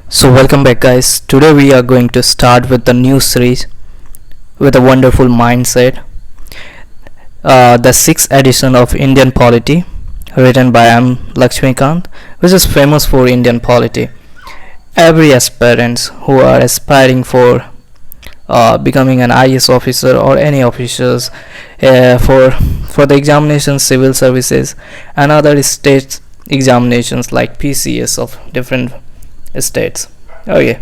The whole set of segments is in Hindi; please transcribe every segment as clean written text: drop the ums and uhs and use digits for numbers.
So welcome back guys. Today we are going to start with the new series with a wonderful mindset. The sixth edition of Indian Polity, written by M. Lakshmikant, which is famous for Indian polity. Every aspirants who are aspiring for becoming an IAS officer or any officers for the examinations, civil services, and other state examinations like PCS of different states. Okay,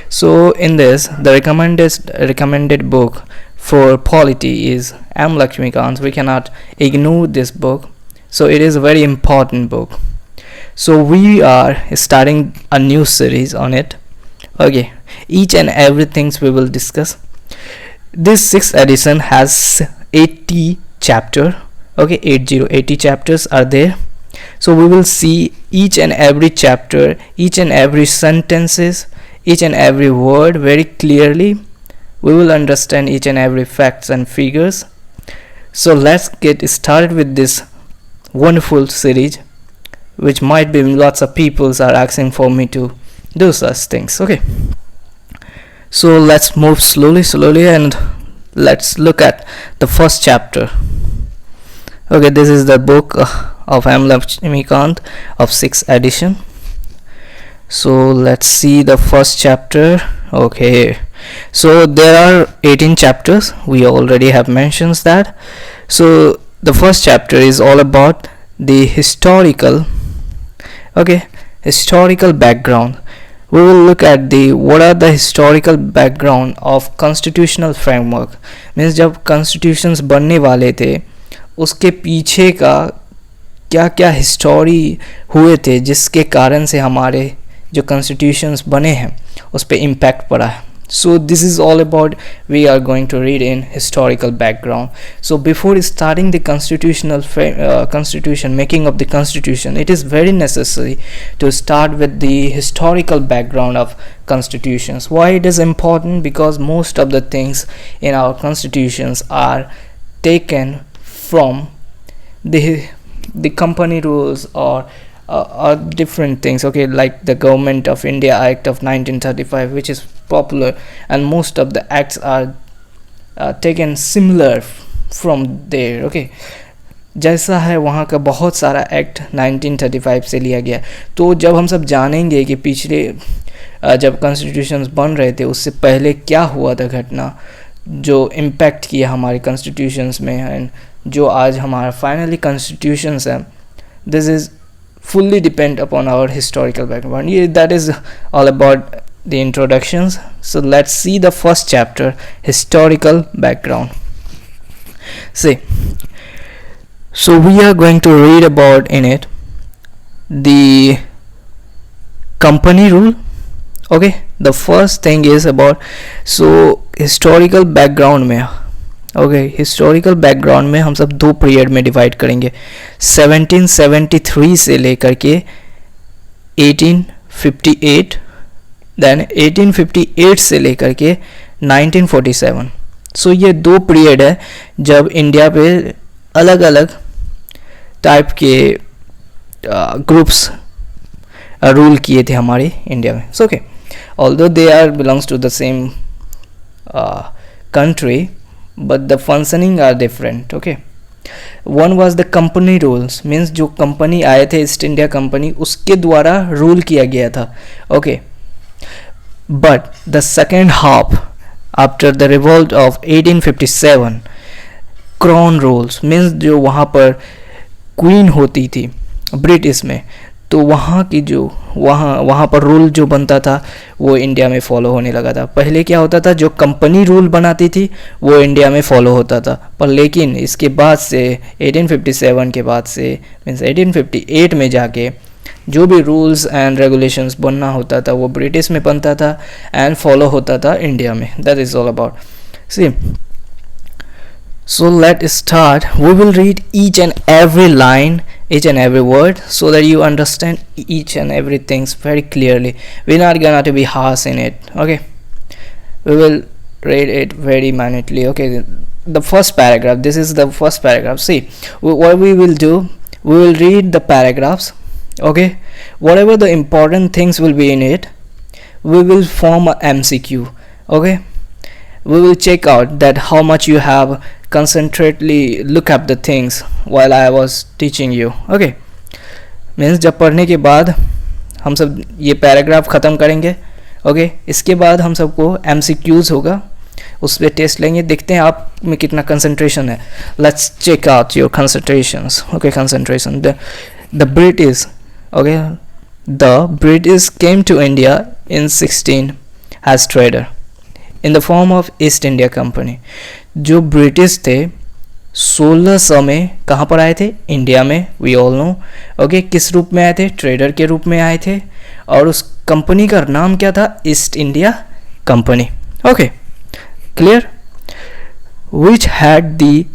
so in this the recommended book for polity is M. Lakshmikant. We cannot ignore this book, so it is a very important book. So we are starting a new series on it. Okay, each and everything we will discuss. This sixth edition has 80 chapter. Okay, 80 chapters are there. So we will see each and every chapter, each and every sentences, each and every word very clearly. We will understand each and every facts and figures. So let's get started with this wonderful series, which might be lots of people are asking for me to do such things. Okay, so let's move slowly and let's look at the first chapter. Okay, this is the book of M. Lakshmikant of 6th edition. So let's see the first chapter. Okay, so there are 18 chapters. We already have mentioned that. So the first chapter is all about the historical background. We will look at what are the historical background of constitutional framework. Means जब constitutions बनने वाले थे उसके पीछे का क्या क्या हिस्टोरी हुए थे जिसके कारण से हमारे जो कॉन्स्टिट्यूशंस बने हैं उस पर इम्पैक्ट पड़ा है. So this is all about we are going to read in historical background. So before starting the constitution, making of the constitution, it is very necessary to start with the historical background of constitutions. Why it is important? Because most of the things in our constitutions are taken from the company rules or different things. Okay, like the Government of India Act of 1935, which is popular, and most of the acts are taken similar from there. Okay, जैसा है वहाँ का बहुत सारा एक्ट 1935 से लिया गया. तो जब हम सब जानेंगे कि पिछले जब कॉन्स्टिट्यूशंस बन रहे थे उससे पहले क्या हुआ था घटना जो इम्पैक्ट किया हमारे कॉन्स्टिट्यूशंस में, एंड जो आज हमारा फाइनली कॉन्स्टिट्यूशंस है, this is fully depend upon our historical background. That is all about the introductions. So let's see the first chapter, historical background. See, so we are going to read about in it the company rule. Okay, the first thing is about historical background में हिस्टोरिकल बैकग्राउंड में हम सब दो पीरियड में डिवाइड करेंगे. 1773 से लेकर के 1858, देन 1858 से लेकर के 1947. सो ये दो पीरियड है जब इंडिया पे अलग अलग टाइप के ग्रुप्स रूल किए थे हमारे इंडिया में. So okay, although they are belongs to the same country, but the functioning are different. Okay, one was the company rules, means जो कंपनी आए थे ईस्ट इंडिया कंपनी उसके द्वारा रूल किया गया था. Okay, but the second half after the revolt of 1857, crown rules, means जो वहाँ पर क्वीन होती थी ब्रिटिश में, तो वहाँ की जो वहाँ पर रूल जो बनता था वो इंडिया में फॉलो होने लगा था. पहले क्या होता था, जो कंपनी रूल बनाती थी वो इंडिया में फॉलो होता था, पर लेकिन इसके बाद से 1857 के बाद से मीन्स 1858 में जाके जो भी रूल्स एंड रेगुलेशंस बनना होता था वो ब्रिटिश में बनता था एंड फॉलो होता था इंडिया में. That is all about. See, so let's start. We will read each and every line, each and every word, so that you understand each and everything very clearly. We're not gonna to be harsh in it. Okay, we will read it very minutely. Okay, the first paragraph, this is the first paragraph. See, what we will do, we will read the paragraphs. Okay, whatever the important things will be in it, we will form a MCQ. Okay, we will check out that how much you have concentrately look up the things while I was teaching you. Okay, means जब पढ़ने के बाद हम सब ये पैराग्राफ ख़त्म करेंगे. ओके, इसके बाद हम सबको MCQs होगा, उस पर टेस्ट लेंगे, देखते हैं आप में कितना कंसंट्रेशन है. Let's check out your concentrations. Okay, concentration. The British, okay, the British came to India in 16 as trader in the form of East India company. जो ब्रिटिश थे 1600 में कहाँ पर आए थे? इंडिया में. We all know. ओके, किस रूप में आए थे? ट्रेडर के रूप में आए थे. और उस कंपनी का नाम क्या था? East India company. Okay, clear. Which had the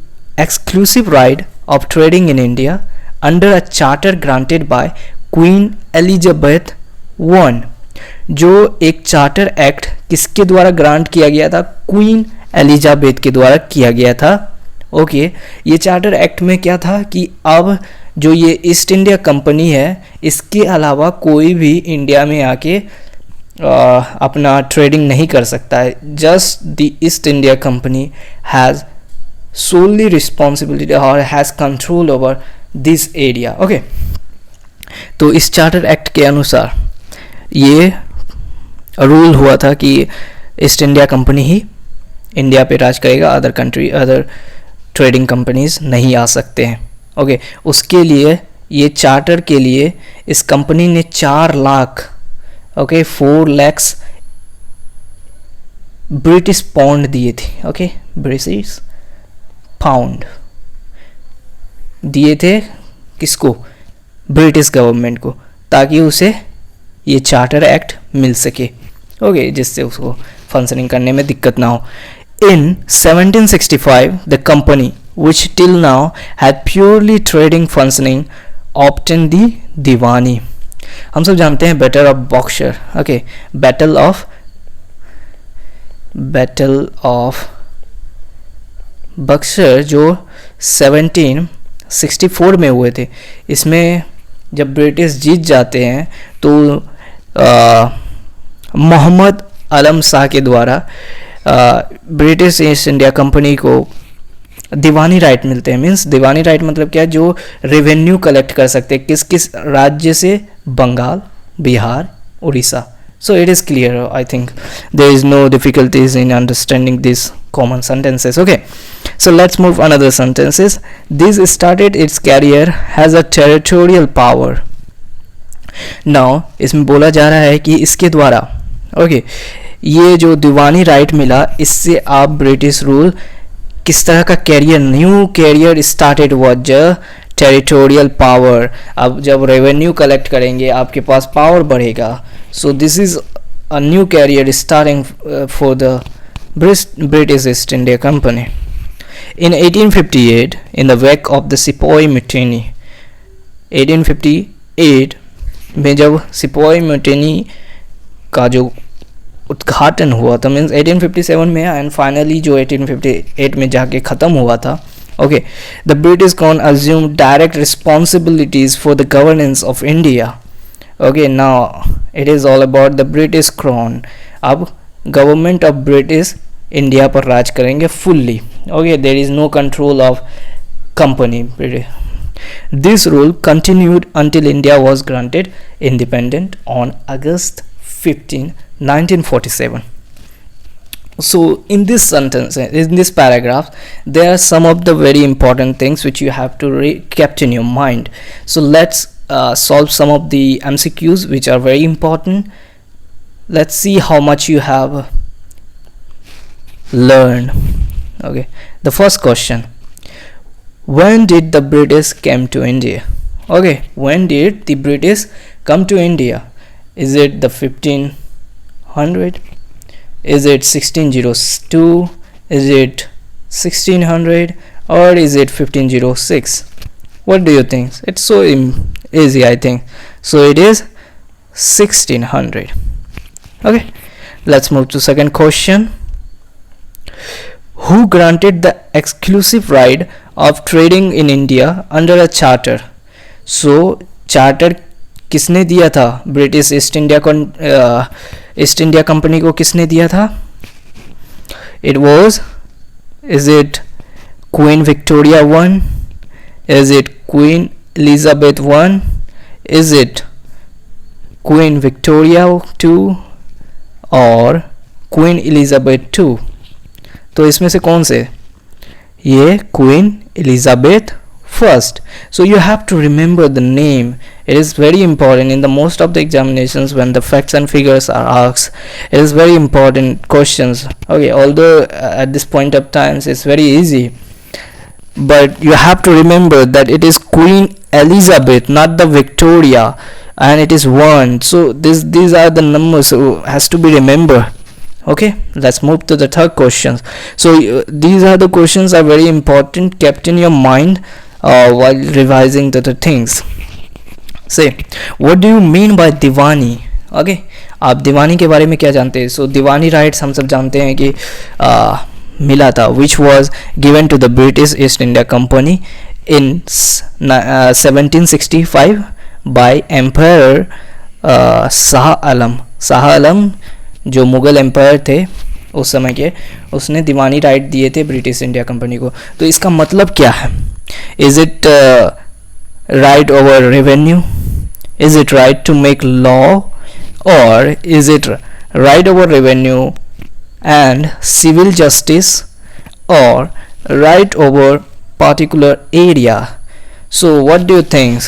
exclusive right of trading in India under a charter granted by queen Elizabeth one. जो एक चार्टर एक्ट किसके द्वारा ग्रांट किया गया था? क्वीन एलिजाबेथ के द्वारा किया गया था. ओके, ये चार्टर एक्ट में क्या था कि अब जो ये ईस्ट इंडिया कंपनी है, इसके अलावा कोई भी इंडिया में आके अपना ट्रेडिंग नहीं कर सकता है. Just the East India Company has solely responsibility और has control over this area. Okay, तो इस चार्टर एक्ट के अनुसार ये रूल हुआ था कि ईस्ट इंडिया कंपनी ही इंडिया पे राज करेगा, other country, other trading companies नहीं आ सकते हैं. ओके, उसके लिए ये चार्टर के लिए इस कंपनी ने 4 lakh, okay, 4 lakhs British pound दिए थे. ओके, ब्रिटिश पाउंड दिए थे किसको? ब्रिटिश गवर्नमेंट को, ताकि उसे ये चार्टर एक्ट मिल सके. ओके, जिससे उसको फंक्शनिंग करने में दिक्कत ना हो. In 1765, the company, which till now had purely trading functioning, obtained the Diwani. हम सब जानते हैं battle of boxer. Okay, battle of Buxar जो 1764 में हुए थे. इसमें जब ब्रिटिश जीत जाते हैं तो मोहम्मद आलम शाह के द्वारा ब्रिटिश ईस्ट इंडिया कंपनी को दीवानी राइट मिलते हैं. मीन्स दीवानी राइट मतलब क्या है? जो रेवेन्यू कलेक्ट कर सकते हैं. किस किस राज्य से? Bengal, Bihar, Orissa. So it is clear. I think there is no difficulties in understanding this common sentences. Okay, so let's move another sentences. This started its career as a territorial power. Now इसमें बोला जा रहा है कि इसके द्वारा, ओके, ये जो दीवानी राइट मिला, इससे आप ब्रिटिश रूल किस तरह का career, new career started was territorial power. अब जब रेवेन्यू कलेक्ट करेंगे आपके पास पावर बढ़ेगा. So this is a new career starting for the British East India Company. In 1858, in the wake of the Sepoy Mutiny, 1858 में जब सिपोई म्यूटिनी का जो उद्घाटन हुआ था, मीन्स 1857 में, एंड फाइनली जो 1858 में जाके ख़त्म हुआ था. Okay, the British crown assume direct responsibilities for the governance of India. Okay, now it is all about the British crown. अब गवर्नमेंट ऑफ ब्रिटिश इंडिया पर राज करेंगे fully. Okay, there is no control of company. This rule continued until India was granted independent on August 15, 1947. So in this sentence, in this paragraph, there are some of the very important things which you have to kept in your mind. So let's solve some of the MCQs which are very important. Let's see how much you have learned. Okay, the first question: when did the British came to India? Okay, when did the British come to India? Is it the 1500? Is it 1602? Is it 1600? Or is it 1506? What do you think? It's so easy, I think. So it is 1600. Okay, let's move to second question. Who granted the exclusive right of trading in India under a charter? So charter किसने दिया था? ब्रिटिश ईस्ट इंडिया कंपनी को किसने दिया था? It was, is it Queen Victoria one, is it Queen Elizabeth one, is it Queen Victoria two और क्वीन एलिजाबेथ टू? तो इसमें से कौन से? ये Queen Elizabeth first. So you have to remember the name. It is very important in the most of the examinations when the facts and figures are asked. It is very important questions. Okay, although at this point of times it's very easy, but you have to remember that it is Queen Elizabeth, not the Victoria, and it is one. So these are the numbers, so has to be remembered. Okay, let's move to the third questions. So these are the questions are very important, kept in your mind while revising the things. Say, what do you mean by Deewani? Okay, आप दीवानी के बारे में क्या जानते हैं? So दीवानी राइट्स हम सब जानते हैं कि मिला था, which was given to the British East India Company in 1765 by Emperor Shah Alam जो मुग़ल एम्पायर थे उस समय के, उसने दीवानी राइट दिए थे ब्रिटिश इंडिया कंपनी को. तो इसका मतलब क्या है? Is it right over revenue? Is it right to make law? Or is it right over revenue and civil justice, or right over particular area? So what do you think?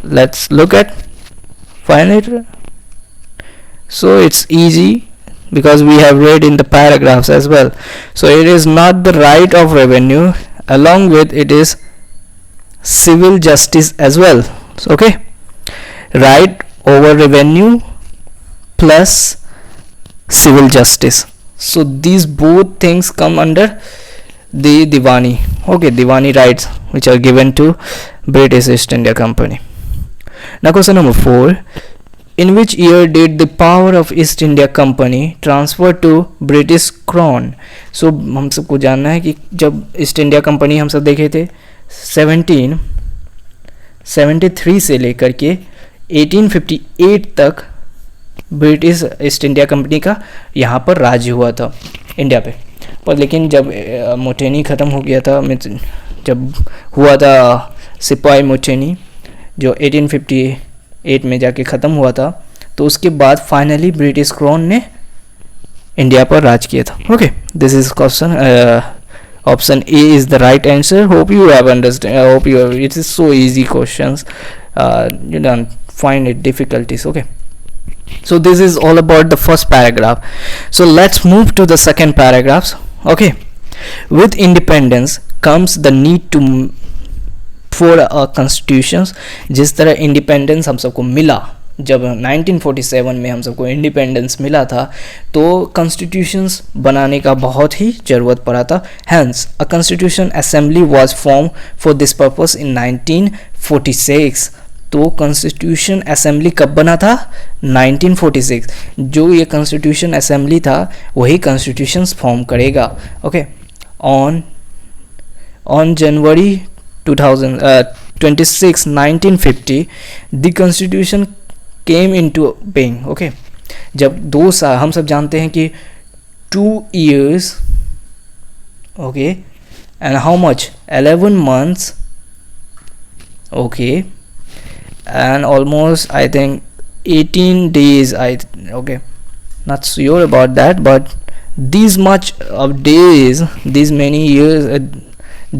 Let's look at, find it. So it's easy because we have read in the paragraphs as well. So it is not the right of revenue, along with it is civil justice as well. So, okay, right over revenue plus civil justice. So these both things come under the Diwani. Okay, Diwani rights which are given to British East India Company. Now question number 4. In which year did the power of East India Company transfer to British Crown? So हम सबको जानना है कि जब ईस्ट इंडिया कंपनी हम सब देखे थे 1773 से लेकर के 1858 तक ब्रिटिश ईस्ट इंडिया कंपनी का यहाँ पर राज हुआ था इंडिया पे. पर लेकिन जब मुठेनी ख़त्म हो गया था, जब हुआ था सिपाही मुठेनी जो 1858 में जाके ख़त्म हुआ था, तो उसके बाद फाइनली ब्रिटिश क्राउन ने इंडिया पर राज किया था. Okay, this is question. Option A is the right answer. Hope you have understand. Hope you, it is so easy questions, you don't find it difficulties. Okay, so this is all about the first paragraph. So let's move to the second paragraphs. Okay, with independence comes the need to for a constitutions. जिस तरह इंडिपेंडेंस हम सबको मिला, जब 1947 में हम सबको इंडिपेंडेंस मिला था, तो कॉन्स्टिट्यूशंस बनाने का बहुत ही ज़रूरत पड़ा था. Hence a constitution assembly was form for this purpose in 1946. तो कॉन्स्टिट्यूशन असेंबली कब बना था? 1946. जो ये कॉन्स्टिट्यूशन असेंबली था वही कॉन्स्टिट्यूशंस फॉर्म करेगा. Okay, on January 26, 1950 the constitution came into being. Okay, जब 2 साल, हम सब जानते हैं कि 2 years, okay, and how much 11 months, okay, and almost I think 18 days. Okay, not sure about that, but these much of days, these many years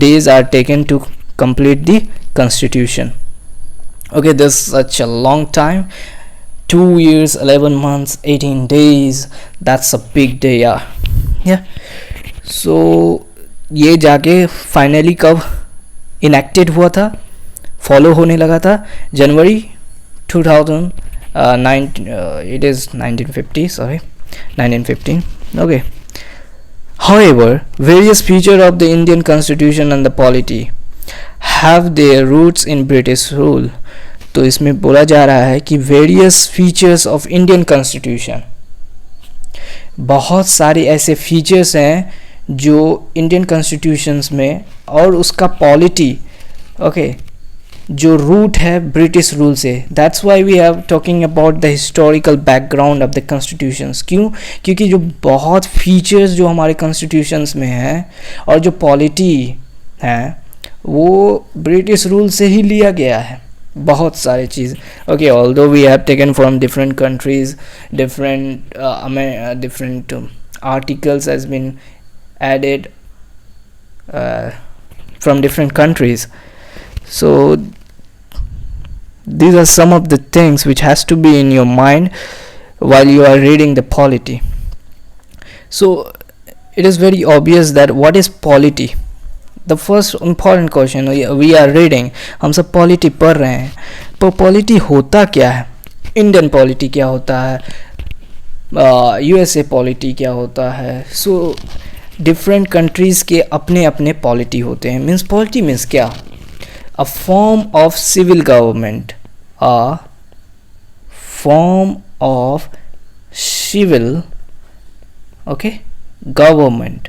days are taken to complete the constitution. Okay, this is such a long time. 2 years, 11 months, 18 days. That's a big day. Yeah. So ये जाके फाइनली कब इनेक्टेड हुआ था, फॉलो होने लगा था? जनवरी 2009. It is 1950, sorry, 1915. Okay. However, various features of the Indian Constitution and the polity have their roots in British rule. तो इसमें बोला जा रहा है कि various features of Indian Constitution, बहुत सारे ऐसे फीचर्स हैं जो इंडियन कॉन्स्टिट्यूशंस में और उसका पॉलिटी, ओके, जो रूट है ब्रिटिश रूल से. That's why we are talking about the historical background of the constitutions. क्यों? क्योंकि जो बहुत फीचर्स जो हमारे कॉन्स्टिट्यूशंस में हैं और जो पॉलिटी है वो ब्रिटिश रूल से ही लिया गया है, बहुत सारी चीज़. Okay, although we have taken from different countries, different articles has been added from different countries. So these are some of the things which has to be in your mind while you are reading the polity. So it is very obvious that what is polity. The first important question we are reading, हम सब polity पढ़ रहे हैं, तो polity होता क्या है? इंडियन पॉलिटी क्या होता है? यूएसए पॉलिटी क्या होता है? सो डिफरेंट कंट्रीज़ के अपने अपने पॉलिटी होते हैं. मीन्स पॉलिटी मीन्स क्या? A form of civil government, a form of civil okay government.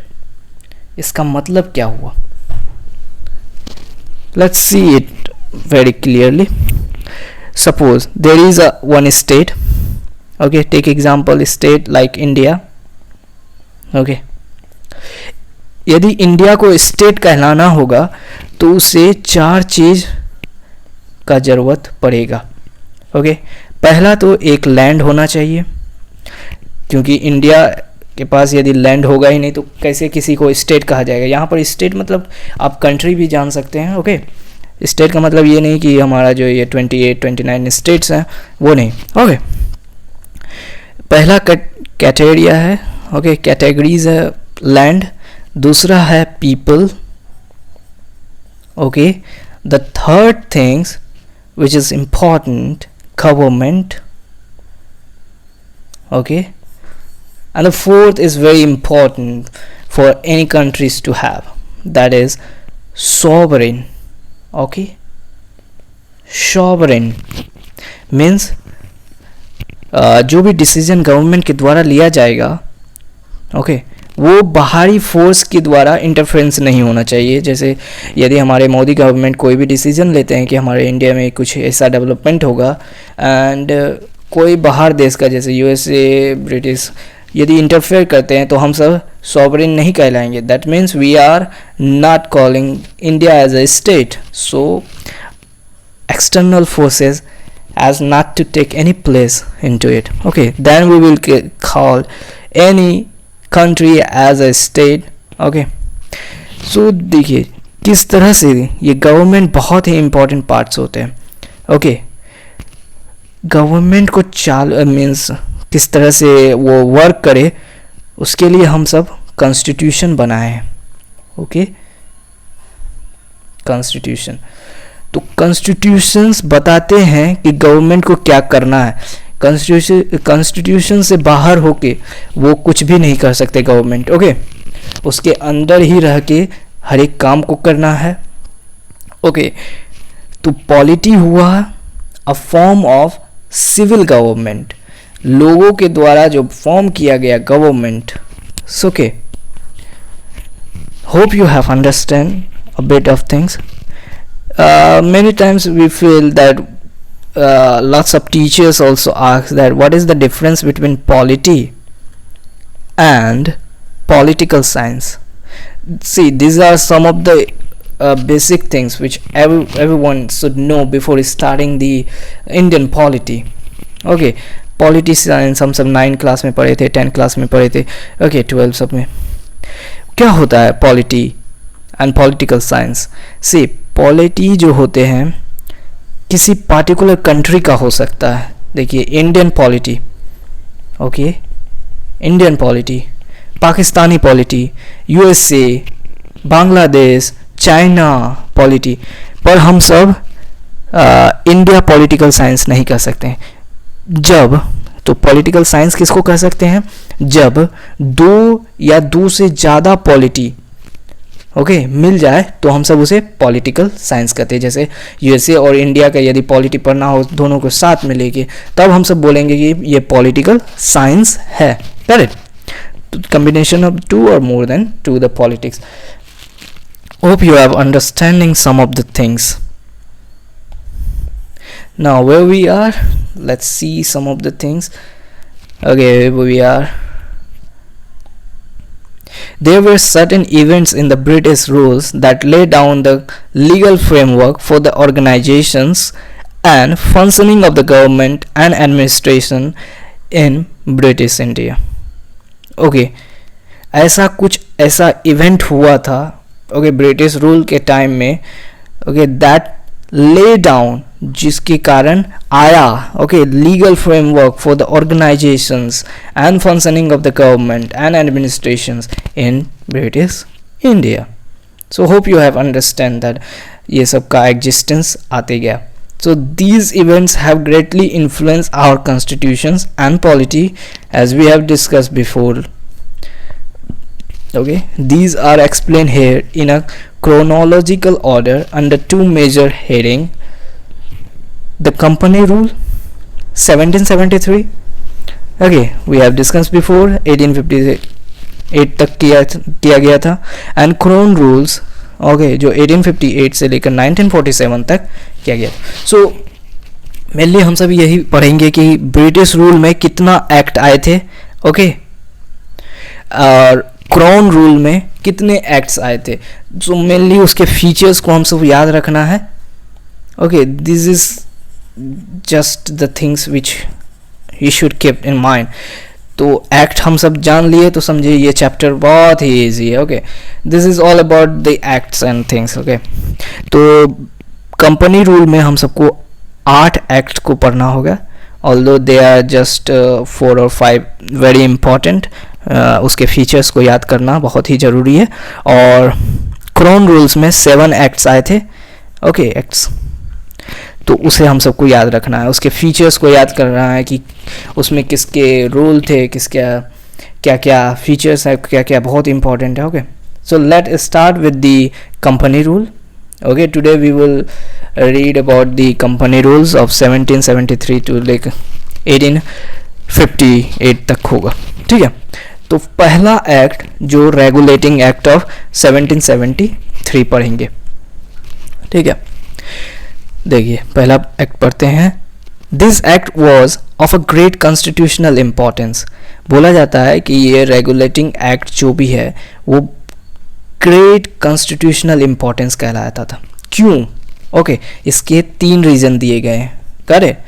इसका मतलब क्या हुआ? Let's see it very clearly. Suppose there is a one state. Okay, take example state like India. Okay, यदि इंडिया को स्टेट कहलाना होगा तो उसे 4 चीज़ का ज़रूरत पड़ेगा. ओके, पहला तो एक लैंड होना चाहिए, क्योंकि इंडिया के पास यदि लैंड होगा ही नहीं तो कैसे किसी को स्टेट कहा जाएगा. यहाँ पर स्टेट मतलब आप कंट्री भी जान सकते हैं. ओके, स्टेट का मतलब ये नहीं कि हमारा जो ये 28-29 स्टेट्स हैं वो नहीं. ओके, पहला कैटेगरिया है. ओके, कैटेगरीज है लैंड. दूसरा है people. Okay, the third things which is important, government. Okay, and the fourth is very important for any countries to have, that is sovereign. Okay, sovereign means जो भी डिसीजन गवर्नमेंट के द्वारा लिया जाएगा ओके वो बाहरी फोर्स के द्वारा इंटरफेरेंस नहीं होना चाहिए. जैसे यदि हमारे मोदी गवर्नमेंट कोई भी डिसीजन लेते हैं कि हमारे इंडिया में कुछ ऐसा डेवलपमेंट होगा एंड कोई बाहर देश का जैसे यूएसए, ब्रिटिश यदि इंटरफेयर करते हैं तो हम सब सॉवरेन नहीं कहलाएंगे. That means we are not calling India as a state. So external forces as not to take any place into it. Okay, then we will call any country as a state. Okay, so देखिए किस तरह से ये गवर्नमेंट बहुत ही इम्पोर्टेंट पार्ट्स होते हैं. ओके, गवर्नमेंट को मीन्स किस तरह से वो वर्क करे उसके लिए हम सब कॉन्स्टिट्यूशन बनाए हैं. ओके, कॉन्स्टिट्यूशन तो कॉन्स्टिट्यूशंस बताते हैं कि गवर्नमेंट को क्या करना है. कॉन्स्टिट्यूशन से बाहर होके वो कुछ भी नहीं कर सकते गवर्नमेंट. ओके, उसके अंदर ही रह के हर एक काम को करना है. ओके, तो पॉलिटी हुआ a form of civil government, लोगों के द्वारा जो फॉर्म किया गया government. Okay, hope you have understand a bit of things. Many times we feel that lots of teachers also ask that what is the difference between polity and political science. See, these are some of the basic things which everyone should know before starting the Indian polity. Okay, polity science हम सब 9 क्लास में पढ़े थे, 10 क्लास में पढ़े थे. Okay, 12 सब में क्या होता है polity and political science. See, polity जो होते हैं किसी पार्टिकुलर कंट्री का हो सकता है. देखिए Indian polity. Okay, Indian polity, Pakistani polity, USA, Bangladesh, China polity. पर हम सब इंडिया पॉलिटिकल साइंस नहीं कर सकते. जब तो पॉलिटिकल साइंस किसको कह सकते हैं? जब 2 या 2 से ज़्यादा पॉलिटी ओके मिल जाए तो हम सब उसे पॉलिटिकल साइंस कहते हैं. जैसे यूएसए और इंडिया का यदि पॉलिटी पढ़ना हो दोनों को साथ में लेके तब हम सब बोलेंगे कि ये पॉलिटिकल साइंस है. Correct, combination of 2 or more than 2 the politics. Hope you have understanding some of the things. Now where we are, let's see some of the things. Okay, where we are. There were certain events in the British rules that laid down the legal framework for the organizations and functioning of the government and administration in British India. Okay, ऐसा इवेंट हुआ था ओके ब्रिटिश रूल के टाइम में ओके दैट ले डाउन जिसके कारण आया okay legal framework for the organisations and functioning of the government and administrations in British India. So hope you have understand that ये सब का एग्जिस्टेंस आते गया. So these events have greatly influenced our constitutions and polity as we have discussed before. Okay, these are explained here in a chronological order under two major heading. The Company Rule 1773. Okay, we have discussed before 1858 तक किया गया था and Crown Rules ओके जो 1858 से लेकर 1947 तक किया गया. सो मेनली हम सब यही पढ़ेंगे कि ब्रिटिश रूल में कितना एक्ट आए थे ओके और क्राउन रूल में कितने एक्ट्स आए थे. सो मेनली उसके फीचर्स को हम सब याद रखना है. Okay this is just the things which you should keep in mind. तो एक्ट हम सब जान लिए तो समझिए ये चैप्टर बहुत ही ईजी है. Okay this is all about the acts and things. Okay तो कंपनी रूल में हम सबको 8 एक्ट को पढ़ना होगा ऑल्दो दे आर जस्ट 4 और 5 वेरी इंपॉर्टेंट. उसके फीचर्स को याद करना बहुत ही ज़रूरी है. और क्राउन रूल्स में 7 एक्ट्स आए थे ओके एक्ट्स तो उसे हम सबको याद रखना है. उसके फीचर्स को याद करना है कि उसमें किसके रूल थे किसका क्या क्या फीचर्स है क्या क्या बहुत इंपॉर्टेंट है. Okay so let start with the company rule. Okay today we will read about the company rules of 1773 to लेकर 1858 तक होगा. ठीक है तो पहला एक्ट जो रेगुलेटिंग एक्ट ऑफ 1773 पढ़ेंगे. ठीक है देखिए पहला एक्ट पढ़ते हैं. This act was of a great constitutional importance. बोला जाता है कि ये रेगुलेटिंग एक्ट जो भी है वो ग्रेट कॉन्स्टिट्यूशनल इम्पोर्टेंस कहलाता था. क्यों? ओके इसके 3 रीज़न दिए गए हैं. करेक्ट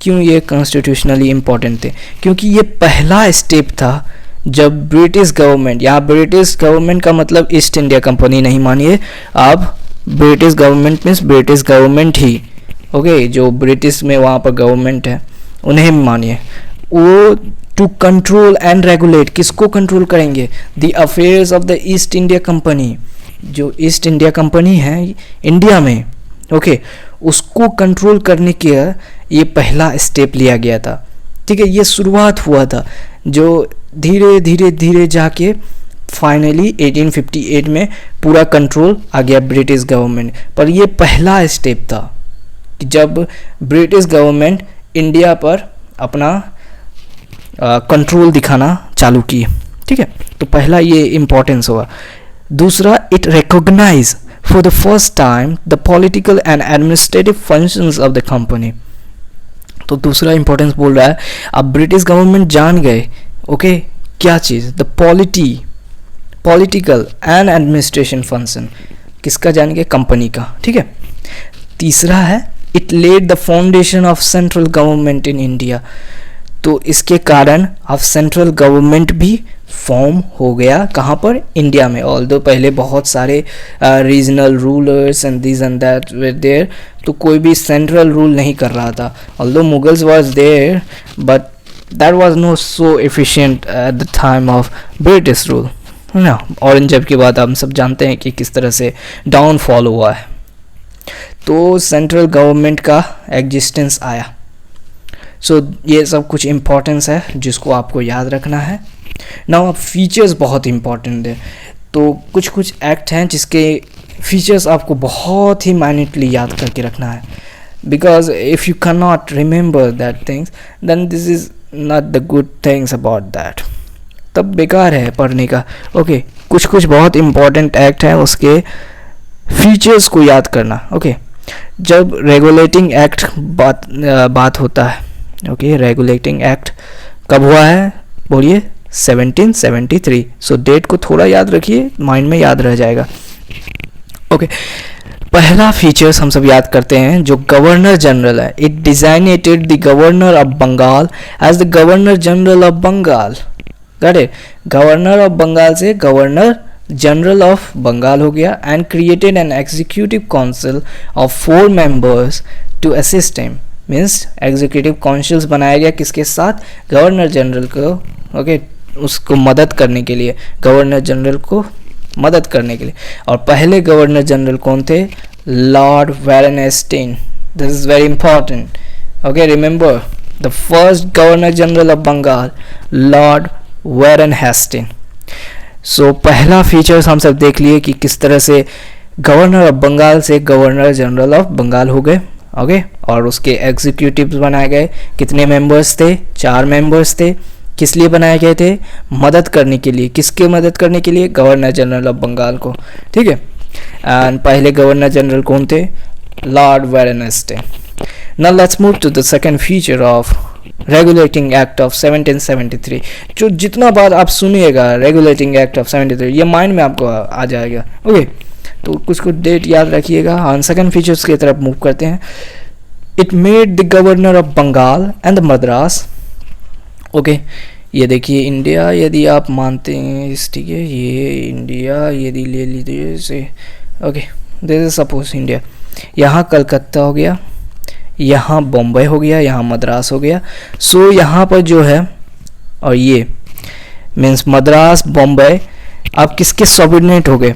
क्यों ये कॉन्स्टिट्यूशनली इम्पोर्टेंट थे? क्योंकि ये पहला स्टेप था जब ब्रिटिश गवर्नमेंट, यहाँ ब्रिटिश गवर्नमेंट का मतलब ईस्ट इंडिया कंपनी नहीं मानिए आप, British government means British government ही ओके जो ब्रिटिश में वहाँ पर गवर्नमेंट है उन्हें मानिए. वो टू कंट्रोल एंड रेगुलेट किसको कंट्रोल करेंगे? The affairs of the East India company. जो ईस्ट इंडिया कंपनी है इंडिया में ओके उसको कंट्रोल करने के ये पहला स्टेप लिया गया था. ठीक है ये शुरुआत हुआ था जो धीरे धीरे धीरे जाके फाइनली 1858 में पूरा कंट्रोल आ गया ब्रिटिश गवर्नमेंट पर. ये पहला स्टेप था कि जब ब्रिटिश गवर्नमेंट इंडिया पर अपना कंट्रोल दिखाना चालू किए. ठीक है तो पहला ये इम्पोर्टेंस हुआ. दूसरा it recognize for the first time the political and administrative functions of the company. तो दूसरा इम्पोर्टेंस बोल रहा है अब ब्रिटिश गवर्नमेंट जान गए ओके क्या चीज़ the political and administration function किसका जानेंगे? कंपनी का. ठीक है तीसरा है it led the foundation of central government in India. तो इसके कारण अब सेंट्रल गवर्नमेंट भी फॉर्म हो गया कहाँ पर? इंडिया में. ऑल्दो पहले बहुत सारे regional rulers and this and that were there तो कोई भी सेंट्रल रूल नहीं कर रहा था. Although Mughals was there but that was not so efficient at the time of British rule ना. औरंगजेब के बाद हम सब जानते हैं कि किस तरह से डाउनफॉल हुआ है. तो सेंट्रल गवर्नमेंट का एग्जिस्टेंस आया. सो ये सब कुछ इम्पोर्टेंस है जिसको आपको याद रखना है. नाउ अब फीचर्स बहुत इंपॉर्टेंट है. तो कुछ कुछ एक्ट हैं जिसके फीचर्स आपको बहुत ही माइन्यूटली याद करके रखना है because if you can not remember that things then this is not the good things about that. तब बेकार है पढ़ने का. ओके कुछ कुछ बहुत इंपॉर्टेंट एक्ट है उसके फीचर्स को याद करना. ओके जब रेगुलेटिंग एक्ट बात होता है, ओके, रेगुलेटिंग एक्ट कब हुआ है बोलिए, 1773. सो डेट को थोड़ा याद रखिए, माइंड में याद रह जाएगा. ओके, पहला फीचर्स हम सब याद करते हैं जो गवर्नर जनरल है. It designated the governor of Bengal as the governor general of Bengal. Got it? Governor of Bengal से गवर्नर जनरल ऑफ बंगाल हो गया. And created an executive council of 4 members to assist him. Means executive councils बनाया गया किसके साथ? गवर्नर जनरल को. ओके, उसको मदद करने के लिए, गवर्नर जनरल को मदद करने के लिए. और पहले गवर्नर जनरल कौन थे? Lord Warren Hastings. This is very important. Okay, remember the first governor general of Bengal, Lord Warren Hastings. So पहला फीचर्स हम सब देख लिए कि किस तरह से गवर्नर ऑफ बंगाल से गवर्नर जनरल ऑफ बंगाल हो गए. ओके, और उसके एग्जीक्यूटिव्स बनाए गए. कितने मेंबर्स थे? 4 मेंबर्स थे. किस लिए बनाए गए थे? मदद करने के लिए. किसके मदद करने के लिए? गवर्नर जनरल ऑफ बंगाल को. ठीक है. एंड पहले गवर्नर जनरल कौन थे? Lord Warren Hastings. Now let's move to the second feature of regulating act of 1773. जो जितना बार आप सुनिएगा रेगुलेटिंग एक्ट ऑफ 73, ये माइंड में आपको आ जाएगा. ओके, तो कुछ डेट याद रखिएगा. हाँ, सेकंड फीचर्स की तरफ मूव करते हैं. It made the governor of Bengal and Madras. Okay, ये देखिए इंडिया यदि आप मानते हैं, ठीक है, ये इंडिया यदि ले लीजिए इसे. Okay, this is suppose India. यहाँ कलकत्ता हो गया, यहाँ बॉम्बे हो गया, यहाँ मद्रास हो गया. सो यहाँ पर जो है, और ये मीन्स मद्रास, बॉम्बे, आप किसके सॉवर्डिनेट हो गए?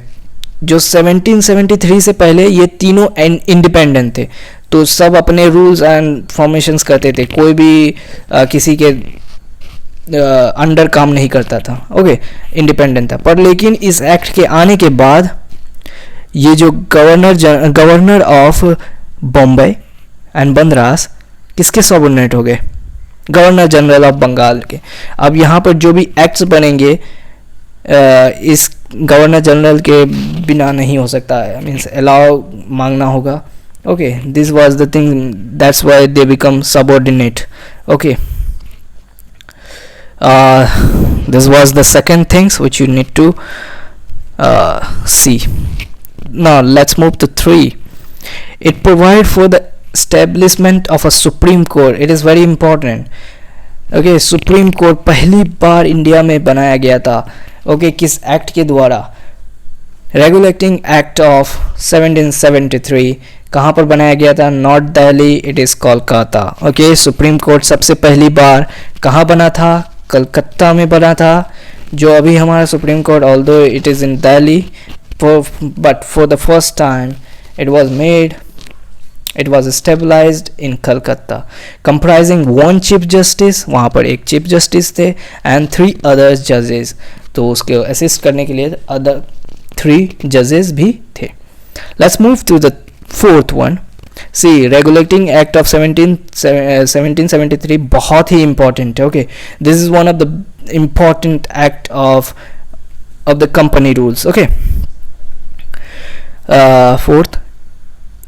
जो 1773 से पहले ये तीनों इंडिपेंडेंट थे, तो सब अपने रूल्स एंड फॉर्मेशंस करते थे. कोई भी किसी के अंडर काम नहीं करता था. ओके, इंडिपेंडेंट था. पर लेकिन इस एक्ट के आने के बाद ये जो governor of Bombay and Madras किसके सबऑर्डिनेट हो गए? गवर्नर जनरल ऑफ बंगाल के. अब यहाँ पर जो भी एक्ट्स बनेंगे इस गवर्नर जनरल के बिना नहीं हो सकता है. मीन्स अलाउ मांगना होगा. Okay, this was the thing, that's why they become subordinate. Okay, this was the second things which you need to see. Now let's move to 3. It provide for the establishment of a supreme court. It is very important. Okay, supreme court पहली बार इंडिया में बनाया गया था. Okay, किस एक्ट के द्वारा? Regulating act of 1773. कहाँ पर बनाया गया था? Not Delhi, it is Kolkata. Okay, supreme court सबसे पहली बार कहाँ बना था? कलकत्ता में बना था. जो अभी हमारा supreme court, although it is in Delhi, but for the first time it was established in Calcutta, comprising 1 chief justice, वहाँ पर एक chief justice थे, and 3 other judges. तो उसके असिस्ट करने के लिए other 3 judges भी थे. Let's move to the 4th one. See, regulating act of 1773 बहुत ही important है. Okay, this is one of the important act of the company rules. Okay, 4th,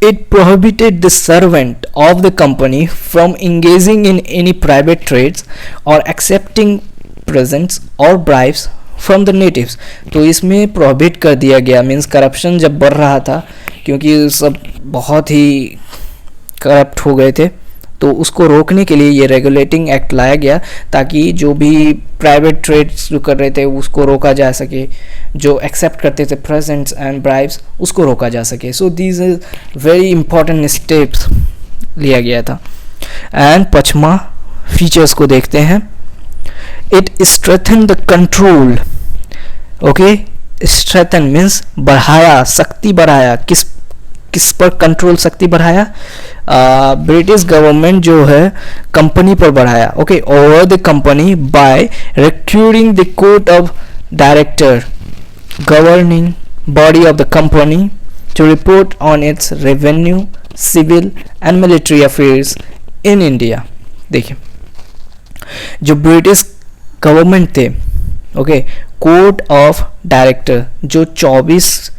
it prohibited the servant of the company from engaging in any private trades or accepting presents or bribes from the natives. तो इसमें prohibit कर दिया गया. मीन्स करप्शन जब बढ़ रहा था, क्योंकि सब बहुत ही करप्ट हो गए थे, तो उसको रोकने के लिए ये रेगुलेटिंग एक्ट लाया गया, ताकि जो भी प्राइवेट ट्रेड्स जो कर रहे थे उसको रोका जा सके, जो एक्सेप्ट करते थे प्रेजेंट्स एंड ब्राइब्स उसको रोका जा सके. So these is very important steps लिया गया था. एंड 5वां फीचर्स को देखते हैं. It strengthen the control. Okay, strengthen means बढ़ाया, शक्ति बढ़ाया. किस पर कंट्रोल शक्ति बढ़ाया? ब्रिटिश गवर्नमेंट जो है कंपनी पर बढ़ाया. Okay, over the company by recruiting the court of director governing body of the company to report on its revenue, civil and military affairs in India. देखिए, जो ब्रिटिश गवर्नमेंट थे, ओके, कोर्ट ऑफ डायरेक्टर जो 24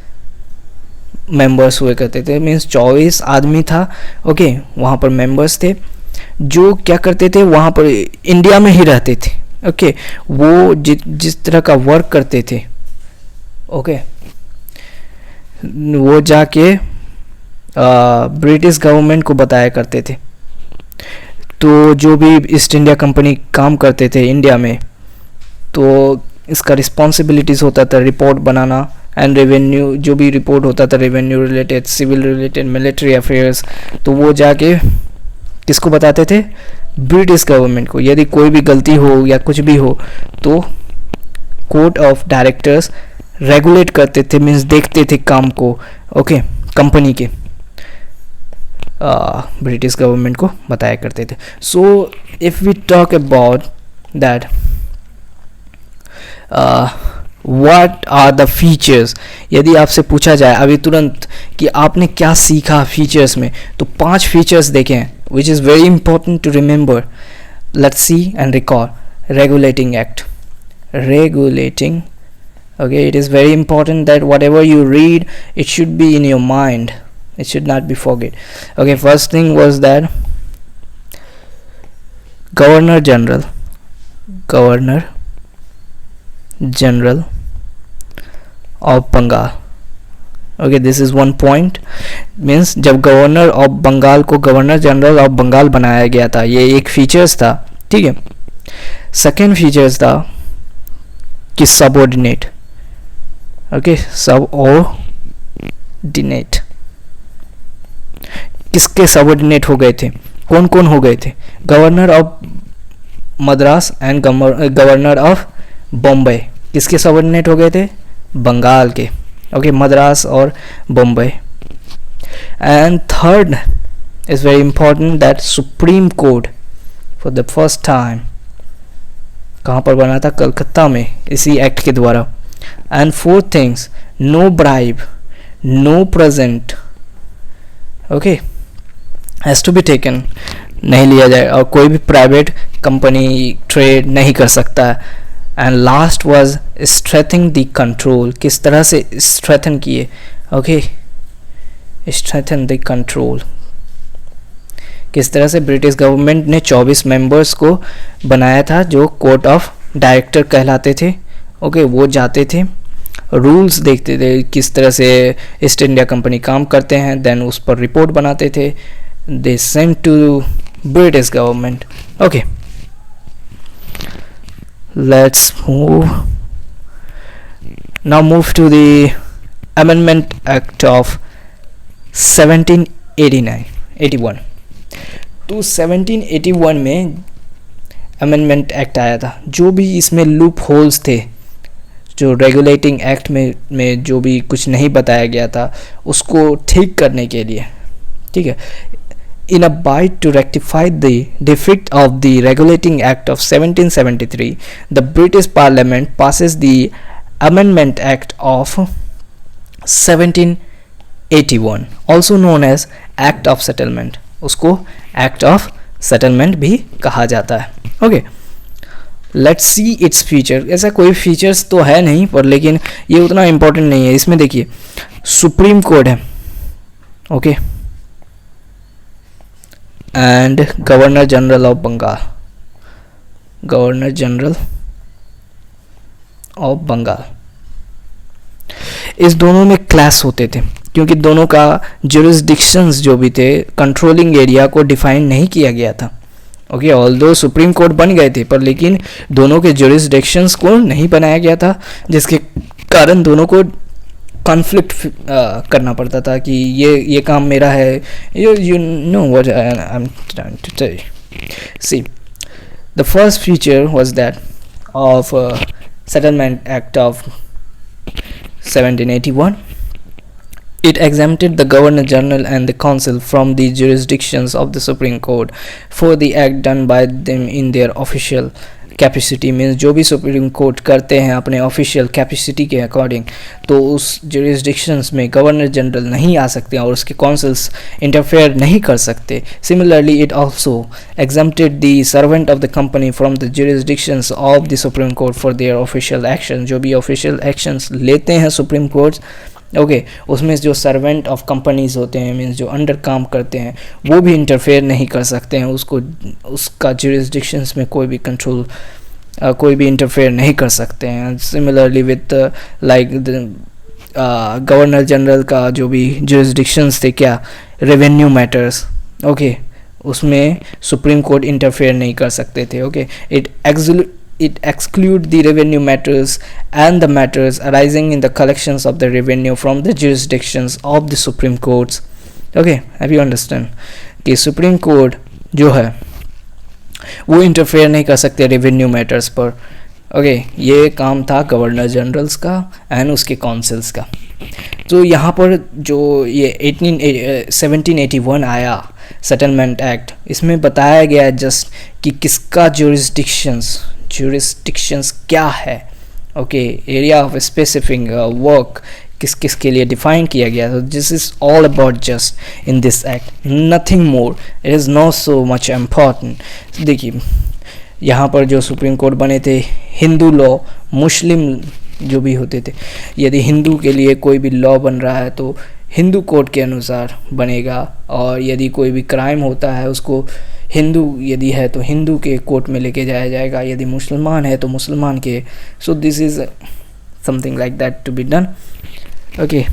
मेंबर्स हुए करते थे, मीन्स 24 आदमी था, ओके, वहाँ पर मेंबर्स थे जो क्या करते थे, वहाँ पर इंडिया में ही रहते थे, ओके, वो जिस तरह का वर्क करते थे, ओके, वो जाके ब्रिटिश गवर्नमेंट को बताया करते थे। तो जो भी ईस्ट इंडिया कंपनी काम करते थे इंडिया में, तो इसका रिस्पॉन्सिबिलिटीज़ होता था रिपोर्ट बनाना एंड रेवेन्यू, जो भी रिपोर्ट होता था revenue related, civil related, military affairs, तो वो जाके किसको बताते थे, ब्रिटिश गवर्नमेंट को। यदि कोई भी गलती हो या कुछ भी हो तो कोर्ट ऑफ डायरेक्टर्स रेगुलेट करते थे, मीन्स देखते थे काम को, ओके, कंपनी के ब्रिटिश गवर्नमेंट को बताया करते थे। So if we talk about that what are the features, यदि आपसे पूछा जाए अभी तुरंत कि आपने क्या सीखा फीचर्स में, तो 5 फीचर्स देखें which is very important to remember. Let's see and recall. Regulating act, regulating, okay, it is very important that whatever you read, it should be in your mind, it should not be forget. Okay, first thing was that governor general of Bengal, okay, this is one point, means जब गवर्नर ऑफ बंगाल को गवर्नर जनरल ऑफ बंगाल बनाया गया था, ये एक फीचर्स था, ठीक है। सेकेंड फीचर्स था कि सबऑर्डिनेट, ओके, सबऑर्डिनेट, किसके सबऑर्डिनेट हो गए थे, कौन कौन हो गए थे, governor of Madras and governor of Bombay, किसके सबऑर्डिनेट हो गए थे, बंगाल के, ओके, मद्रास और Bombay. And third is very important that supreme court for the first time कहाँ पर बना था, कलकत्ता में, इसी एक्ट के द्वारा। And fourth things, no bribe, no present, okay, has to be taken, नहीं लिया जाए, और कोई भी प्राइवेट कंपनी ट्रेड नहीं कर सकता है। And last was strengthening the control, किस तरह से स्ट्रेथन किए, ओके, स्ट्रेथन द कंट्रोल, किस तरह से ब्रिटिश गवर्नमेंट ने 24 मेंबर्स को बनाया था जो कोर्ट ऑफ डायरेक्टर कहलाते थे, ओके, वो जाते थे, रूल्स देखते थे किस तरह से ईस्ट इंडिया कंपनी काम करते हैं, देन उस पर रिपोर्ट बनाते थे, they send to British government, okay. Let's now move to the Amendment Act of 1781। तो 1781 में अमेंडमेंट एक्ट आया था। जो भी इसमें लूप होल्स थे, जो रेगुलेटिंग एक्ट में जो भी कुछ नहीं बताया गया था उसको ठीक करने के लिए, ठीक है। In a bid to rectify the defect of the Regulating Act of 1773, the British Parliament passes the Amendment Act of 1781, also known as Act of Settlement। उसको Act of Settlement भी कहा जाता है, okay. Let's see its feature. ऐसा कोई फीचर्स तो है नहीं, पर लेकिन ये उतना इम्पोर्टेंट नहीं है। इसमें देखिए सुप्रीम कोर्ट है, okay, and governor general of Bengal, governor general of Bengal, इस दोनों में क्लैश होते थे क्योंकि दोनों का जुरिस्डिक्शंस जो भी थे, कंट्रोलिंग एरिया को डिफाइन नहीं किया गया था, ओके। ऑल्दो सुप्रीम कोर्ट बन गए थे, पर लेकिन दोनों के जुरिस्डिक्शंस को नहीं बनाया गया था, जिसके कारण दोनों को कॉन्फ्लिक्ट करना पड़ता था कि ये काम मेरा है। you know what I'm trying to tell you. See, the first feature was that of Settlement Act of 1781. It exempted the Governor General and the Council from the jurisdictions of the Supreme Court for the act done by them in their official capacity. Means जो भी सुप्रीम कोर्ट करते हैं अपने ऑफिशियल कैपेसिटी के अकॉर्डिंग, तो उस जुरिस्डिक्शंस में गवर्नर जनरल नहीं आ सकते और उसके काउंसिल्स इंटरफेयर नहीं कर सकते। Similarly it also exempted the servant of the company from the jurisdictions of the supreme court for their official action. जो भी ऑफिशियल एक्शंस लेते हैं सुप्रीम कोर्ट, ओके उसमें जो सर्वेंट ऑफ कंपनीज होते हैं, मीन्स जो अंडर काम करते हैं, वो भी इंटरफेयर नहीं कर सकते हैं, उसको उसका ज्यूरिसडिक्शंस में कोई भी कंट्रोल कोई भी इंटरफेयर नहीं कर सकते हैं. Similarly with like governor general का जो भी ज्यूरिसडिक्शंस थे, क्या, रेवेन्यू मैटर्स, ओके उसमें सुप्रीम कोर्ट इंटरफेयर नहीं कर सकते थे. Okay it exclude the revenue matters and the matters arising in the collections of the revenue from the jurisdictions of the Supreme Courts. Okay, have you understand कि सुप्रीम कोर्ट जो है वो इंटरफेयर नहीं कर सकते रेवेन्यू मैटर्स पर. ओके ये काम था गवर्नर जनरल्स का एंड उसके काउंसिल्स का. तो यहाँ पर जो ये 1781 आया सेटलमेंट एक्ट, इसमें बताया गया जस्ट कि किसका jurisdictions क्या है. Okay area of specific work किस किस के लिए डिफाइन किया गया. तो this is all about just in this act, nothing more. It is not so much important. देखिए यहाँ पर जो सुप्रीम कोर्ट बने थे, हिंदू लॉ, मुस्लिम जो भी होते थे, यदि हिंदू के लिए कोई भी लॉ बन रहा है तो हिंदू कोड के अनुसार बनेगा, और यदि कोई भी क्राइम होता है उसको हिंदू यदि है तो हिंदू के कोर्ट में लेके जाया जाएगा, यदि मुसलमान है तो मुसलमान के. So this is something like that to be done. Okay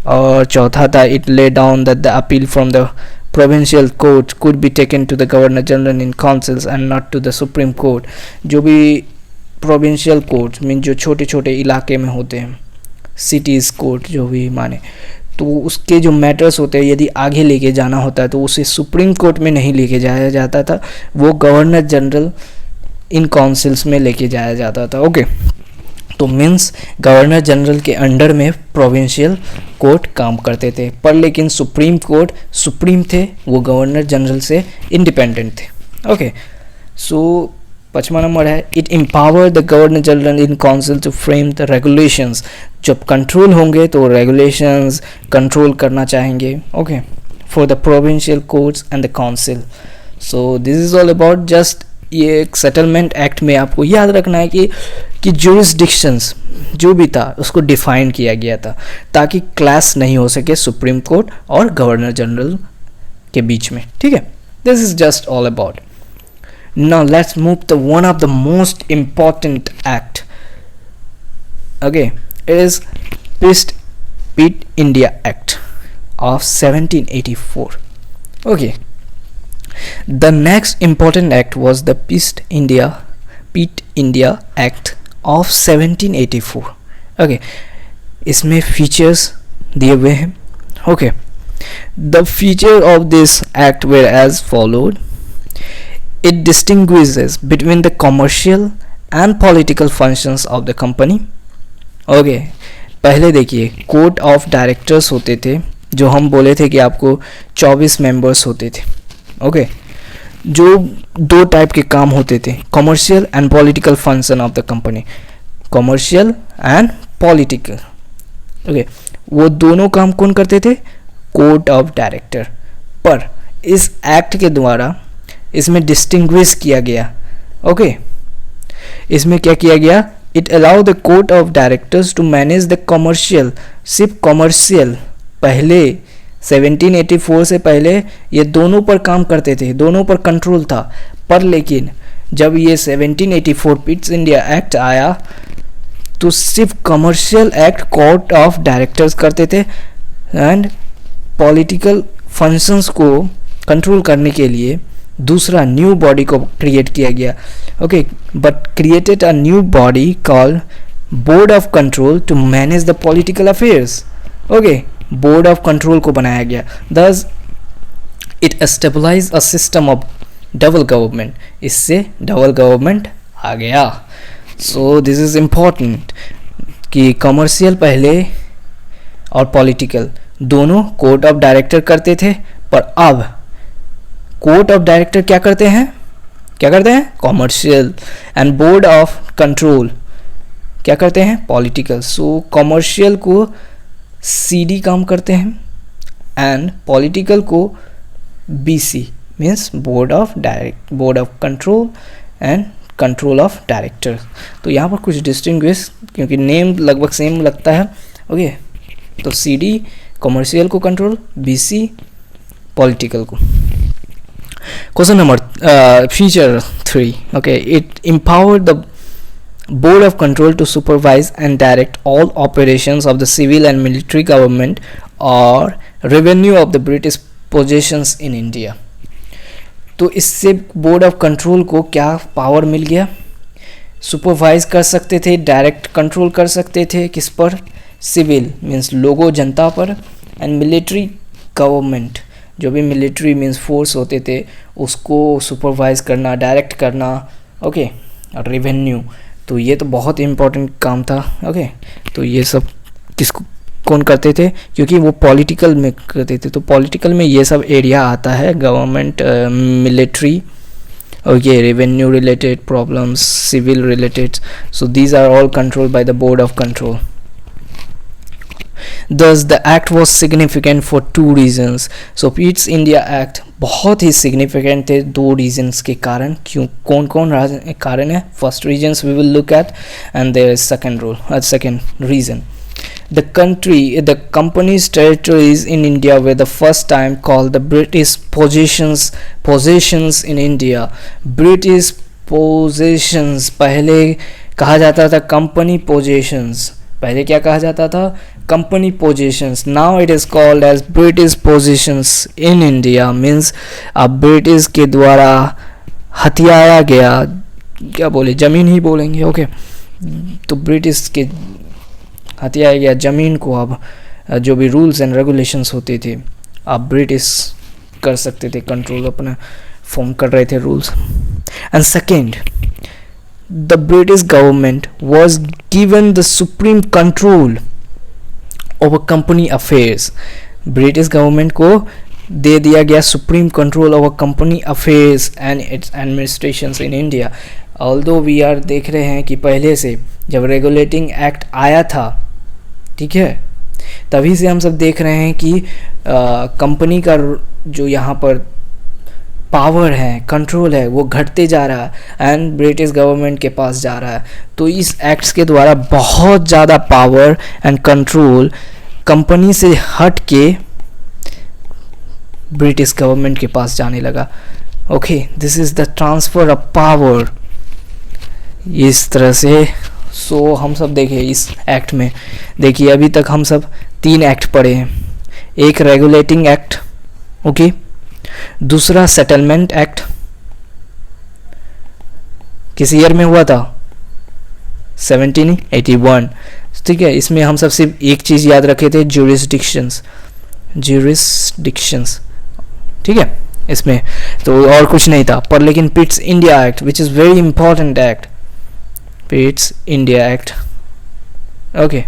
और चौथा था, it lay down that the appeal from the provincial court could be taken to the governor general in councils and not to the supreme court. जो भी प्रोविंशियल कोर्ट मीन जो छोटे छोटे इलाके में होते हैं, सिटीज़ कोर्ट जो भी माने, तो उसके जो मैटर्स होते हैं यदि आगे लेके जाना होता है तो उसे सुप्रीम कोर्ट में नहीं लेके जाया जाता था, वो गवर्नर जनरल इन काउंसिल्स में लेके जाया जाता था. ओके तो मीन्स गवर्नर जनरल के अंडर में प्रोविंशियल कोर्ट काम करते थे, पर लेकिन सुप्रीम कोर्ट सुप्रीम थे, वो गवर्नर जनरल से इंडिपेंडेंट थे. ओके सो 5वां नंबर है, it empower the governor general in council to frame the regulations. जब कंट्रोल होंगे तो रेगुलेशंस कंट्रोल करना चाहेंगे. Okay for the provincial courts and the council. So this is all about just ये एक सेटलमेंट एक्ट में आपको याद रखना है कि ज्यूरिसडिक्शंस जो भी था उसको डिफाइन किया गया था ताकि क्लैश नहीं हो सके सुप्रीम कोर्ट और गवर्नर जनरल के बीच में. ठीक है, this is just all about. Now let's move to one of the most important act. Okay, it is Pitt India Act of 1784. Okay, the next important act was the Pitt India Act of 1784. Okay, इसमें features दिए हुए हैं. Okay, the feature of this act were as followed. It distinguishes between the commercial and political functions of the company. Okay, पहले देखिए कोर्ट ऑफ डायरेक्टर्स होते थे, जो हम बोले थे कि आपको 24 मेंबर्स होते थे. ओके जो दो टाइप के काम होते थे, commercial and political function of the company. Commercial and political. Okay वो दोनों काम कौन करते थे? Court of director. पर इस एक्ट के द्वारा इसमें डिस्टिंग्विश किया गया. ओके इसमें क्या किया गया? It allow the court of directors to manage the commercial. सिर्फ कमर्शियल, पहले 1784 से पहले ये दोनों पर काम करते थे, दोनों पर कंट्रोल था. पर लेकिन जब ये 1784 पिट्स इंडिया एक्ट आया तो सिर्फ commercial act court of directors करते थे एंड पॉलिटिकल फंक्शंस को कंट्रोल करने के लिए दूसरा न्यू बॉडी को क्रिएट किया गया. Okay but created a new body called board of control to manage the political affairs. Okay board of control को बनाया गया. Thus it establishes a system of double government. इससे डबल गवर्नमेंट आ गया. सो दिस इज इम्पॉर्टेंट कि कमर्शियल पहले और पॉलिटिकल दोनों कोर्ट ऑफ डायरेक्टर करते थे, पर अब कोर्ट ऑफ डायरेक्टर क्या करते हैं? Commercial. And board of control क्या करते हैं? पॉलिटिकल. सो कॉमर्शियल को सीडी काम करते हैं एंड पॉलिटिकल को BC means board of control and control of director. तो यहाँ पर कुछ डिस्टिंग्विश, क्योंकि नेम लगभग सेम लगता है. ओके तो CD कॉमर्शियल को कंट्रोल, BC पॉलिटिकल को. Question number feature 3. Okay, it empowered the Board of Control to supervise and direct all operations of the civil and military government or revenue of the British possessions in India. तो इससे बोर्ड ऑफ कंट्रोल को क्या पावर मिल गया? सुपरवाइज कर सकते थे, डायरेक्ट कंट्रोल कर सकते थे किस पर? सिविल मीन्स लोगों जनता पर, एंड मिलिट्री गवर्नमेंट जो भी मिलिट्री मीन्स फोर्स होते थे उसको सुपरवाइज करना, डायरेक्ट करना. ओके, और रेवेन्यू, तो ये तो बहुत इम्पोर्टेंट काम था. ओके, तो ये सब किसको कौन करते थे? क्योंकि वो पॉलिटिकल में करते थे, तो पॉलिटिकल में ये सब एरिया आता है, government, military, okay, revenue related problems, civil related. So these are all controlled by the board of control. Thus the act was significant for 2 reasons. So Pitt's India Act बहुत ही significant थे 2 reasons के कारण. क्यों, कौन कौन कारण है? First reasons we will look at, and there is second reason. The company's territories in India were the first time called the British possessions in India. British possessions पहले कहा जाता था company possessions. पहले क्या कहा जाता था? Company positions. Now it is called as British positions in India. Means अब ब्रिटिश के द्वारा हथियाया गया, क्या बोले, ज़मीन ही बोलेंगे. ओके, तो ब्रिटिश के हथियाया गया ज़मीन को अब जो भी रूल्स एंड रेगुलेशंस होते थे अब ब्रिटिश कर सकते थे, कंट्रोल अपना फॉर्म कर रहे थे rules. And second, the British government was given the supreme control over company affairs. British government को दे दिया गया supreme control over company affairs and its administrations in India. Although we are देख रहे हैं कि पहले से जब regulating act आया था, ठीक है, तभी से हम सब देख रहे हैं कि कंपनी का जो यहाँ पर पावर है, कंट्रोल है, वो घटते जा रहा है एंड ब्रिटिश गवर्नमेंट के पास जा रहा है. तो इस एक्ट्स के द्वारा बहुत ज़्यादा पावर एंड कंट्रोल कंपनी से हट के ब्रिटिश गवर्नमेंट के पास जाने लगा. Okay, this is the transfer of power. इस तरह से सो हम सब देखें इस एक्ट में, देखिए अभी तक हम सब 3 एक्ट पढ़े हैं. एक रेगुलेटिंग एक्ट, ओके, दूसरा सेटलमेंट एक्ट, किस ईयर में हुआ था? 1781. ठीक है, इसमें हम सब सिर्फ एक चीज़ याद रखे थे, ज्यूरिसडिक्शंस. ठीक है, इसमें तो और कुछ नहीं था. पर लेकिन Pitt's India act which is very important act, Pitt's India act, okay,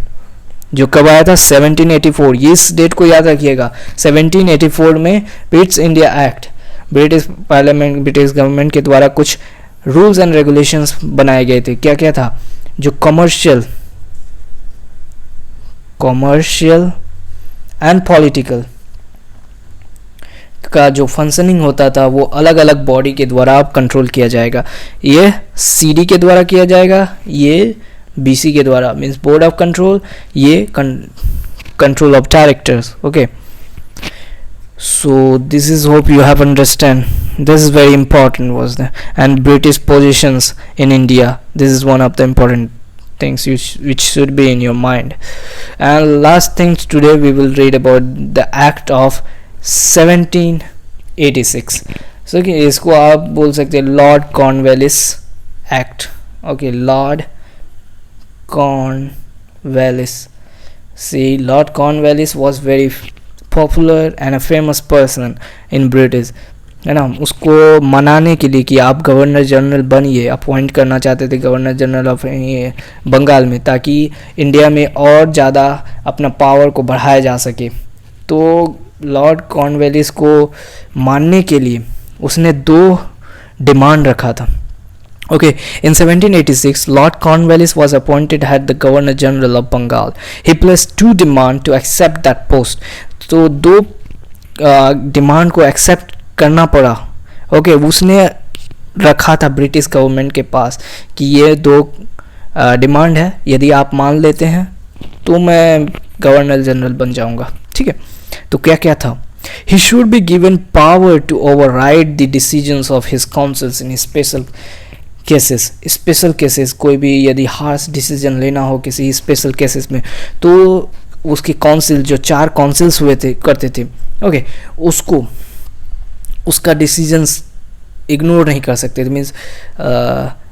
जो कब आया था? 1784. इस डेट को याद रखिएगा. 1784 में Pitt's India act, British parliament, British government के द्वारा कुछ रूल्स एंड रेगुलेशंस बनाए गए थे. क्या क्या था? जो कमर्शियल एंड पॉलिटिकल का जो फंक्शनिंग होता था वो अलग अलग बॉडी के द्वारा अब कंट्रोल किया जाएगा. ये CD के द्वारा किया जाएगा, ये BC के द्वारा, मीन्स बोर्ड ऑफ कंट्रोल, ये control of directors. Okay, so this is, hope you have understand, this is very important was the, and British positions in India, this is one of the important things which should be in your mind. And last things today we will read about the act of 1786. so okay, इसको आप बोल सकते हैं Lord Cornwallis act. Okay, Lord Cornwallis. See, Lord Cornwallis was very popular and a famous person in British, है ना. उसको मनाने के लिए कि आप गवर्नर जनरल बनिए, अपॉइंट करना चाहते थे गवर्नर जनरल ऑफ बंगाल में, ताकि इंडिया में और ज़्यादा अपना पावर को बढ़ाया जा सके. तो लॉर्ड कॉर्नवालिस को मानने के लिए उसने 2 डिमांड रखा था. Okay, in 1786, Lord Cornwallis was appointed as the Governor General of Bengal. He placed 2 demands to accept that post. तो 2 डिमांड को एक्सेप्ट करना पड़ा. ओके, उसने रखा था ब्रिटिश गवर्नमेंट के पास कि ये 2 डिमांड है, यदि आप मान लेते हैं तो मैं गवर्नर जनरल बन जाऊंगा, ठीक है। तो क्या क्या था, he should be given power to override the decisions of his councils in special cases. Special cases, कोई भी यदि हार्श डिसीजन लेना हो किसी स्पेशल केसेस में, तो उसकी काउंसिल, जो 4 काउंसिल्स हुए थे करते थे, ओके, उसको उसका डिसीजंस इग्नोर नहीं कर सकते थे, मीन्स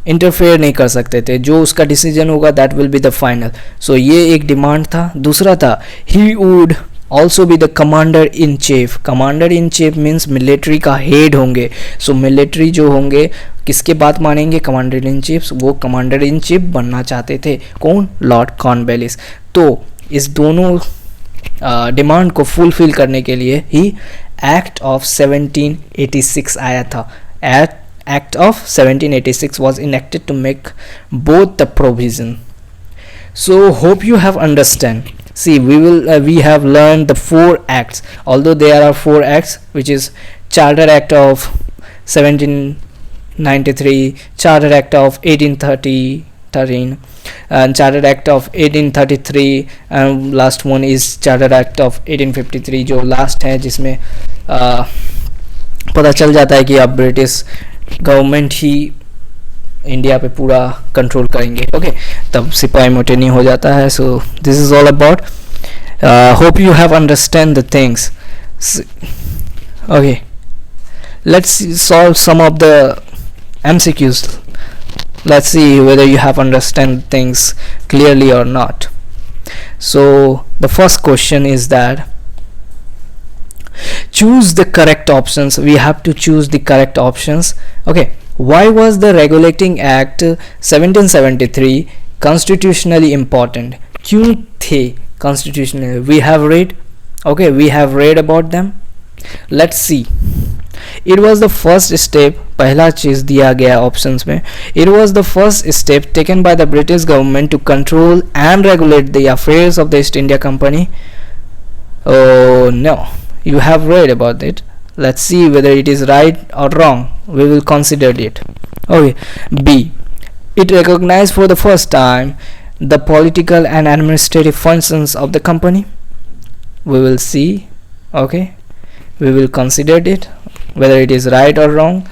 इंटरफेयर नहीं कर सकते थे, जो उसका डिसीजन होगा that will be the final. So ये एक डिमांड था। दूसरा था, he would also be the commander in chief. Commander in chief means military का हेड होंगे। सो मिलिट्री जो होंगे किसके बात मानेंगे, कमांडर इन चीफ। वो कमांडर इन चीफ बनना चाहते थे, कौन, लॉर्ड कॉर्नवालिस। तो इस दोनों डिमांड को फुलफिल करने के लिए ही एक्ट ऑफ 1786 आया था। Act of 1786 was enacted to make both the provision. So hope you have understand. See, we have learned the 4 acts, although there are 4 acts, which is Charter Act of 1793, Charter Act of 1813, and Charter Act of 1833, and last one is Charter Act of 1853, जो last है जिसमें पता चल जाता है कि अब ब्रिटिश गवर्नमेंट ही इंडिया पे पूरा कंट्रोल करेंगे, ओके, तब सिपाही मोटेनी हो जाता है। So this is all about, hope you have understand the things, okay. Let's solve some of the MCQs. Let's see whether you have understand things clearly or not. So the first question is that choose the correct options. We have to choose the correct options, okay. Why was the Regulating Act 1773 constitutionally important? क्यों थे constitutional? We have read, okay, we have read about them. Let's see. It was the first step, पहला चीज दिया गया options में, it was the first step taken by the British government to control and regulate the affairs of the East India Company. Oh no, you have read about it. Let's see whether it is right or wrong. We will consider it. Okay. B, it recognized for the first time the political and administrative functions of the company. We will see, okay, we will consider it whether it is right or wrong.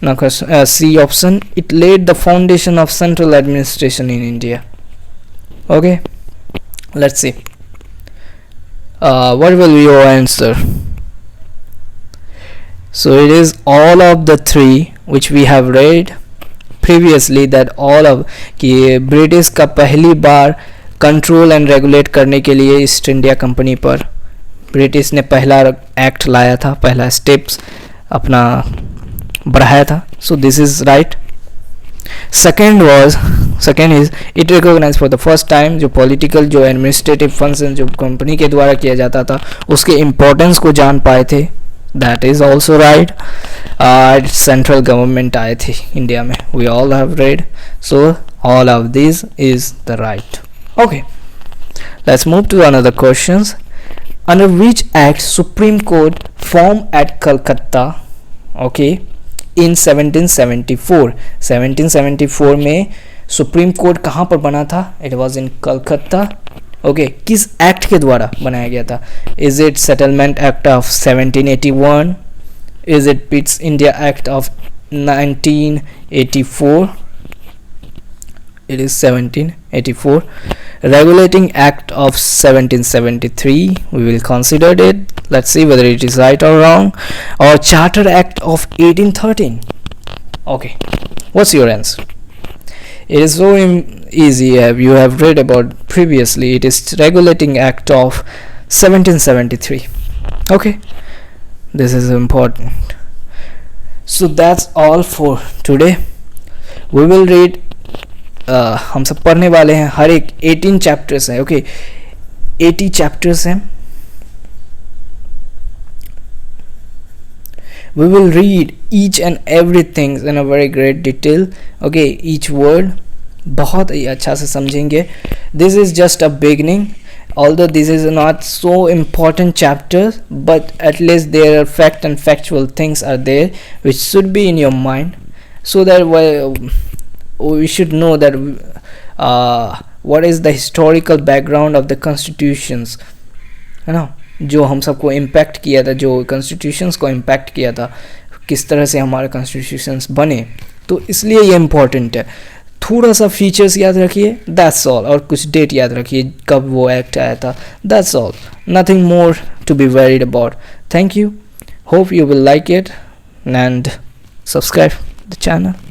Now C option, it laid the foundation of central administration in India. Okay, let's see. What will be your answer? So it is all of the 3 which we have read previously, that all of कि ब्रिटिश का पहली बार कंट्रोल एंड रेगुलेट करने के लिए ईस्ट इंडिया कंपनी पर ब्रिटिश ने पहला एक्ट लाया था, पहला स्टेप्स अपना बढ़ाया था. So this is right. Second is it recognize for the first time जो पॉलिटिकल जो एडमिनिस्ट्रेटिव फंक्शन जो कंपनी के द्वारा किया जाता था उसके इम्पोर्टेंस को जान पाए थे. That is also right. Central government आए थे इंडिया में. We all have read. So all of these is the right. Okay, let's move to another questions. Under which act Supreme Court formed at Calcutta, okay, in 1774? 1774 में सुप्रीम कोर्ट कहाँ पर बना था? It was in Calcutta. Okay, किस एक्ट के द्वारा बनाया गया था? Is it Settlement Act of 1781? Is it Pitt's India Act of 1984? It is 1784. Regulating Act of 1773, we will consider it. Let's see whether it is right or wrong. Or Charter Act of 1813. Okay, what's your answer? It is so easy. You have read about previously. It is Regulating Act of 1773. Okay, this is important. So that's all for today. We will read हम सब पढ़ने वाले हैं. हर एक 18 चैप्टर्स हैं. ओके, 80 चैप्टर्स हैं. We will read each and everything in a very great detail. Okay, each word बहुत ही अच्छा से समझेंगे. This is just a beginning. Although this is not so important chapters, but at least there are fact and factual things are there which should be in your mind, so that we should know that what is the historical background of the constitutions, है ना, जो हम सबको इम्पैक्ट किया था, जो कॉन्स्टिट्यूशंस को इम्पैक्ट किया था, किस तरह से हमारे कॉन्स्टिट्यूशंस बने। तो इसलिए ये इम्पॉर्टेंट है। थोड़ा सा फीचर्स याद रखिए, दैट्स ऑल, और कुछ डेट याद रखिए कब वो एक्ट आया था, that's all, nothing more to be worried about. Thank you, hope you will like it and subscribe the channel.